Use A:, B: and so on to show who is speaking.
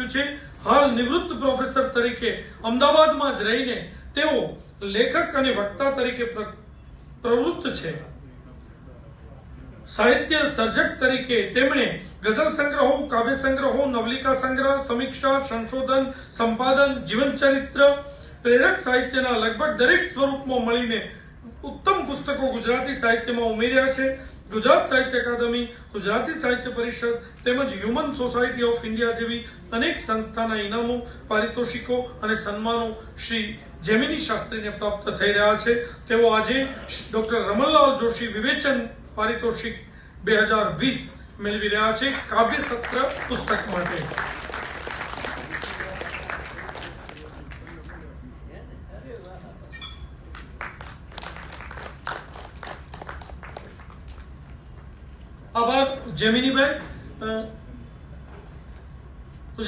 A: કર્યું છે। હાલ નિવૃત્ત પ્રોફેસર તરીકે અમદાવાદમાં જ રહીને તેઓ લેખક અને વક્તા તરીકે પ્રવૃત્ત છે। સાહિત્ય સર્જક તરીકે તેમણે ગઝલ સંગ્રહો, કાવ્ય સંગ્રહો, નવલિકા સંગ્રહ, સમીક્ષા, સંશોધન, સંપાદન, જીવન ચરિત્ર, પ્રેરક સાહિત્યના લગભગ દરેક સ્વરૂપમાં મળીને ઉત્તમ પુસ્તકો ગુજરાતી સાહિત્યમાં ઉમેર્યા છે। ગુજરાત સાહિત્ય અકાદમી, ગુજરાતી સાહિત્ય પરિષદ તેમજ હ્યુમન સોસાયટી ઓફ ઇન્ડિયા જેવી અનેક સંસ્થાના ઇનામો, પારિતોષિકો અને સન્માનો શ્રી જેમિની શાસ્ત્રીને પ્રાપ્ત થઈ રહ્યા છે। તેઓ આજે ડોક્ટર રમણલાલ જોશી વિવેચન પારિતોષિક 2020 મેળવી રહ્યા છે કાવ્ય સત્ર પુસ્તક માટે। આભાર જેમિનીભાઈ।